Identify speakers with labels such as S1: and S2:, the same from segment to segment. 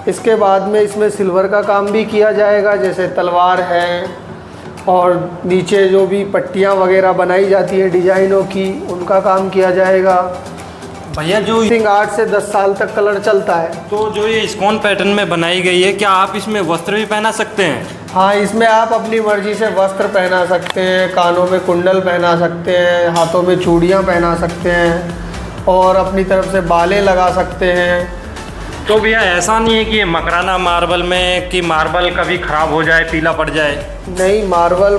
S1: इसके बाद में इसमें सिल्वर का काम भी किया जाएगा, जैसे तलवार है और नीचे जो भी पट्टियाँ वगैरह बनाई जाती है डिज़ाइनों की, उनका काम किया जाएगा।
S2: भैया जो
S1: 8 से 10 साल तक कलर चलता है।
S2: तो जो ये इस्कॉन पैटर्न में बनाई गई है, क्या आप इसमें वस्त्र भी पहना सकते हैं?
S1: हाँ, इसमें आप अपनी मर्ज़ी से वस्त्र पहना सकते हैं, कानों में कुंडल पहना सकते हैं, हाथों में चूड़ियाँ पहना सकते हैं और अपनी तरफ से बालें लगा सकते हैं।
S2: तो भैया ऐसा नहीं है कि ये मकराना मार्बल में कि मार्बल कभी ख़राब हो जाए, पीला पड़ जाए?
S1: नहीं,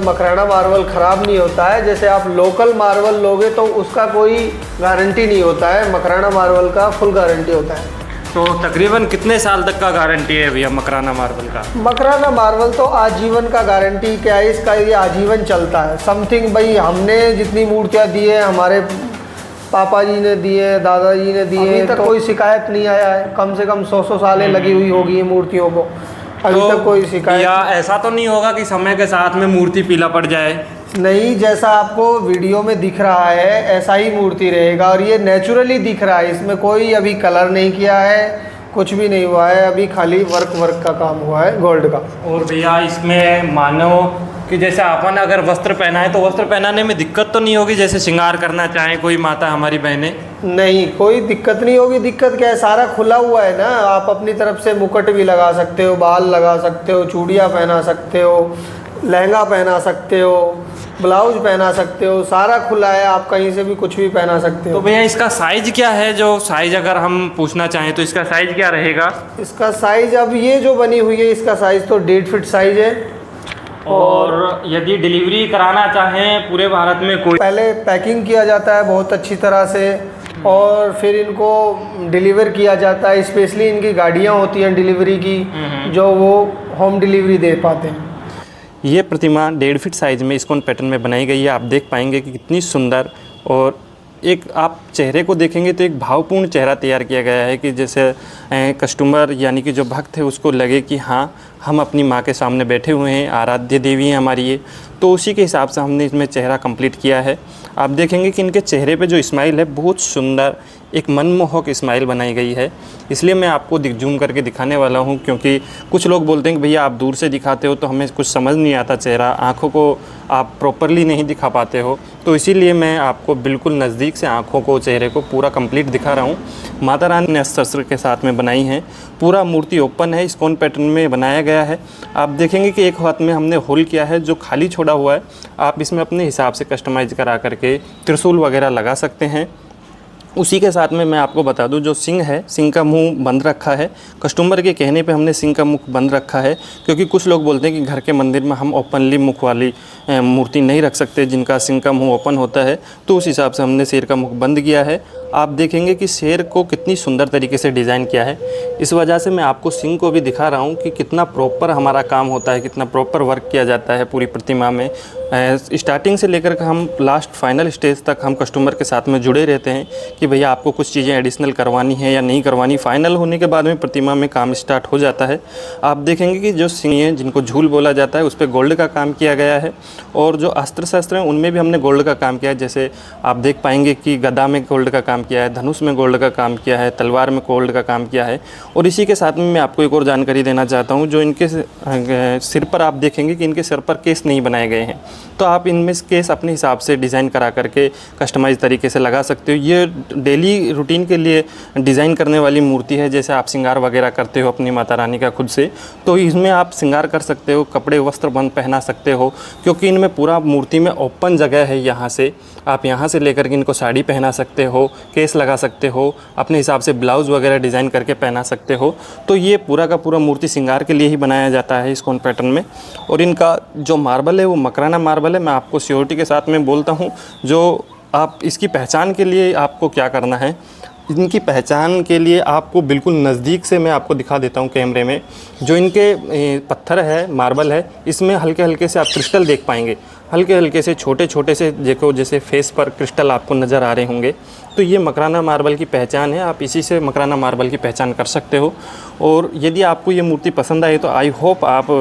S1: मकराना मार्बल ख़राब नहीं होता है। जैसे आप लोकल मार्बल लोगे तो उसका कोई गारंटी नहीं होता है, मकराना मार्बल का फुल गारंटी होता है।
S2: तो तकरीबन कितने साल तक का गारंटी है भैया मकराना मार्बल का?
S1: मकराना मार्बल तो आजीवन का गारंटी क्या है इसका, ये आजीवन चलता है। समथिंग भाई हमने जितनी मूर्तियाँ दी है, हमारे पापा जी ने दिए, दादाजी ने दिए, अभी तक कोई शिकायत नहीं आया है। कम से कम 100 सालें लगी हुई होगी ये मूर्तियों को, अभी तक कोई शिकायत।
S2: या ऐसा तो नहीं होगा कि समय के साथ में मूर्ति पीला पड़ जाए?
S1: नहीं, जैसा आपको वीडियो में दिख रहा है ऐसा ही मूर्ति रहेगा और ये नेचुरली दिख रहा है। इसमें कोई अभी कलर नहीं किया है, कुछ भी नहीं हुआ है, अभी खाली वर्क का काम हुआ है गोल्ड का।
S2: और भैया इसमें मानो कि जैसे अपन अगर वस्त्र पहनाए तो वस्त्र पहनाने में दिक्कत तो नहीं होगी, जैसे श्रृंगार करना चाहें कोई माता हमारी बहनें?
S1: नहीं, कोई दिक्कत नहीं होगी। दिक्कत क्या है, सारा खुला हुआ है ना। आप अपनी तरफ से मुकुट भी लगा सकते हो, बाल लगा सकते हो, चूड़ियाँ पहना सकते हो, लहंगा पहना सकते हो, ब्लाउज पहना सकते हो, सारा खुला है। आप कहीं से भी कुछ भी पहना सकते हो।
S2: तो भैया इसका साइज क्या है? जो साइज अगर हम पूछना चाहें तो इसका साइज क्या रहेगा?
S1: इसका साइज, अब ये जो बनी हुई है इसका साइज तो 1.5 फीट साइज है।
S2: और यदि डिलीवरी कराना चाहें पूरे भारत में कोई?
S1: पहले पैकिंग किया जाता है बहुत अच्छी तरह से और फिर इनको डिलीवर किया जाता है। स्पेशली इनकी गाड़ियाँ होती हैं डिलीवरी की, जो वो होम डिलीवरी दे पाते हैं।
S2: ये प्रतिमा 1.5 फीट साइज़ में इस्कॉन पैटर्न में बनाई गई है। आप देख पाएंगे कि कितनी सुंदर, और एक आप चेहरे को देखेंगे तो एक भावपूर्ण चेहरा तैयार किया गया है कि जैसे कस्टमर यानी कि जो भक्त है उसको लगे कि हाँ, हम अपनी माँ के सामने बैठे हुए हैं, आराध्य देवी हैं हमारी ये। तो उसी के हिसाब से हमने इसमें चेहरा कंप्लीट किया है। आप देखेंगे कि इनके चेहरे पे जो स्माइल है बहुत सुंदर, एक मनमोहक स्माइल बनाई गई है। इसलिए मैं आपको जूम करके दिखाने वाला हूँ, क्योंकि कुछ लोग बोलते हैं कि भैया आप दूर से दिखाते हो तो हमें कुछ समझ नहीं आता चेहरा, आँखों को आप प्रॉपरली नहीं दिखा पाते हो। तो इसीलिए मैं आपको बिल्कुल नज़दीक से आँखों को, चेहरे को पूरा कंप्लीट दिखा रहा हूँ। माता रानी ने अस्त्र के साथ में बनाई है। पूरा मूर्ति ओपन है, इस्कॉन पैटर्न में बनाया गया है। आप देखेंगे कि एक हाथ में हमने होल किया है, जो खाली छोड़ा हुआ है आप इसमें अपने हिसाब से कस्टमाइज़ करा करके त्रिशूल वगैरह लगा सकते हैं। उसी के साथ में मैं आपको बता दूं, जो सिंह है, सिंह का मुंह बंद रखा है। कस्टमर के कहने पे हमने सिंह का मुख बंद रखा है, क्योंकि कुछ लोग बोलते हैं कि घर के मंदिर में हम ओपनली मुख वाली मूर्ति नहीं रख सकते जिनका सिंह का मुंह ओपन होता है। तो उस हिसाब से हमने शेर का मुख बंद किया है। आप देखेंगे कि शेर को कितनी सुंदर तरीके से डिज़ाइन किया है। इस वजह से मैं आपको सिंह को भी दिखा रहा हूँ कि कितना प्रॉपर हमारा काम होता है, कितना प्रॉपर वर्क किया जाता है पूरी प्रतिमा में। स्टार्टिंग से लेकर के हम लास्ट फाइनल स्टेज तक हम कस्टमर के साथ में जुड़े रहते हैं कि भैया आपको कुछ चीज़ें एडिशनल करवानी है या नहीं करवानी। फाइनल होने के बाद में प्रतिमा में काम स्टार्ट हो जाता है। आप देखेंगे कि जो सिंह हैं, जिनको झूल बोला जाता है, उस पर गोल्ड का काम किया गया है, और जो अस्त्र शस्त्र हैं उनमें भी हमने गोल्ड का काम किया है। जैसे आप देख पाएंगे कि गदा में गोल्ड का काम किया है, धनुष में गोल्ड का काम किया है, तलवार में गोल्ड का काम किया है। और इसी के साथ में मैं आपको एक और जानकारी देना चाहता हूँ, जो इनके सिर पर आप देखेंगे कि इनके सिर पर केस नहीं बनाए गए हैं, तो आप इनमें केस अपने हिसाब से डिज़ाइन करा करके कस्टमाइज तरीके से लगा सकते हो। ये डेली रूटीन के लिए डिज़ाइन करने वाली मूर्ति है। जैसे आप श्रृंगार वगैरह करते हो अपनी माता रानी का खुद से, तो इसमें आप श्रृंगार कर सकते हो, कपड़े वस्त्र बंद पहना सकते हो, क्योंकि इनमें पूरा मूर्ति में ओपन जगह है। यहाँ से आप यहाँ से लेकर के इनको साड़ी पहना सकते हो, केस लगा सकते हो, अपने हिसाब से ब्लाउज़ वगैरह डिज़ाइन करके पहना सकते हो। तो ये पूरा का पूरा मूर्ति श्रृंगार के लिए ही बनाया जाता है इस्कॉन पैटर्न में। और इनका जो मार्बल है वो मकराना मार्बल है। मैं आपको श्योरिटी के साथ में बोलता हूँ, जो आप इसकी पहचान के लिए आपको क्या करना है, इनकी पहचान के लिए आपको बिल्कुल नज़दीक से मैं आपको दिखा देता हूँ कैमरे में। जो इनके पत्थर है, मार्बल है, इसमें हल्के हल्के से आप क्रिस्टल देख पाएंगे, हल्के हल्के से छोटे छोटे से, देखो जैसे फेस पर क्रिस्टल आपको नज़र आ रहे होंगे। तो ये मकराना मार्बल की पहचान है। आप इसी से मकराना मार्बल की पहचान कर सकते हो। और यदि आपको ये मूर्ति पसंद आए तो आई होप आप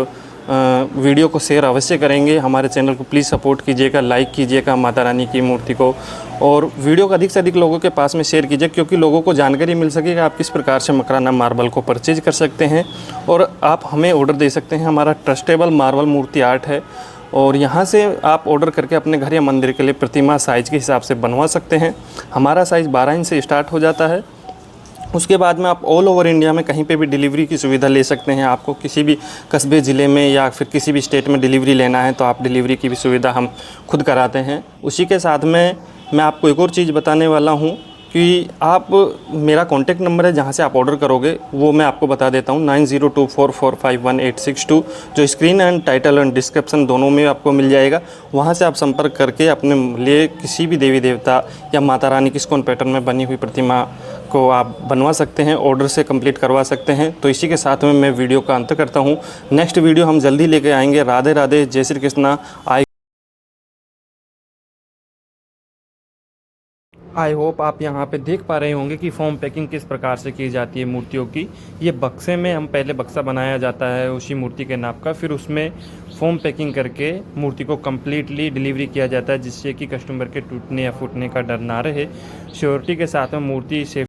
S2: वीडियो को शेयर अवश्य करेंगे। हमारे चैनल को प्लीज़ सपोर्ट कीजिएगा, लाइक कीजिएगा माता रानी की मूर्ति को, और वीडियो को अधिक से अधिक लोगों के पास में शेयर कीजिए, क्योंकि लोगों को जानकारी मिल सके कि आप किस प्रकार से मकराना मार्बल को परचेज कर सकते हैं और आप हमें ऑर्डर दे सकते हैं। हमारा ट्रस्टेबल मार्बल मूर्ति आर्ट है और यहाँ से आप ऑर्डर करके अपने घर या मंदिर के लिए प्रतिमा साइज़ के हिसाब से बनवा सकते हैं। हमारा साइज़ 12 इंच से स्टार्ट हो जाता है। उसके बाद में आप ऑल ओवर इंडिया में कहीं पे भी डिलीवरी की सुविधा ले सकते हैं। आपको किसी भी कस्बे ज़िले में या फिर किसी भी स्टेट में डिलीवरी लेना है तो आप डिलीवरी की भी सुविधा हम खुद कराते हैं। उसी के साथ में मैं आपको एक और चीज़ बताने वाला हूँ कि आप, मेरा कॉन्टैक्ट नंबर है जहाँ से आप ऑर्डर करोगे वो मैं आपको बता देता हूँ, 9024451862, जो screen and title and description दोनों में आपको मिल जाएगा। वहाँ से आप संपर्क करके अपने लिए किसी भी देवी देवता या माता रानी की इस्कॉन पैटर्न में बनी हुई प्रतिमा को आप बनवा सकते हैं, ऑर्डर से कंप्लीट करवा सकते हैं। तो इसी के साथ में मैं वीडियो का अंत करता हूँ। नेक्स्ट वीडियो हम जल्दी लेके आएंगे। राधे राधे, जय श्री कृष्णा। आई होप आप यहाँ पे देख पा रहे होंगे कि फॉर्म पैकिंग किस प्रकार से की जाती है मूर्तियों की। ये बक्से में हम पहले बक्सा बनाया जाता है उसी मूर्ति के नाप का, फिर उसमें फॉर्म पैकिंग करके मूर्ति को कम्प्लीटली डिलीवरी किया जाता है, जिससे कि कस्टमर के टूटने या फूटने का डर ना रहे। श्योरिटी के साथ में मूर्ति सेफ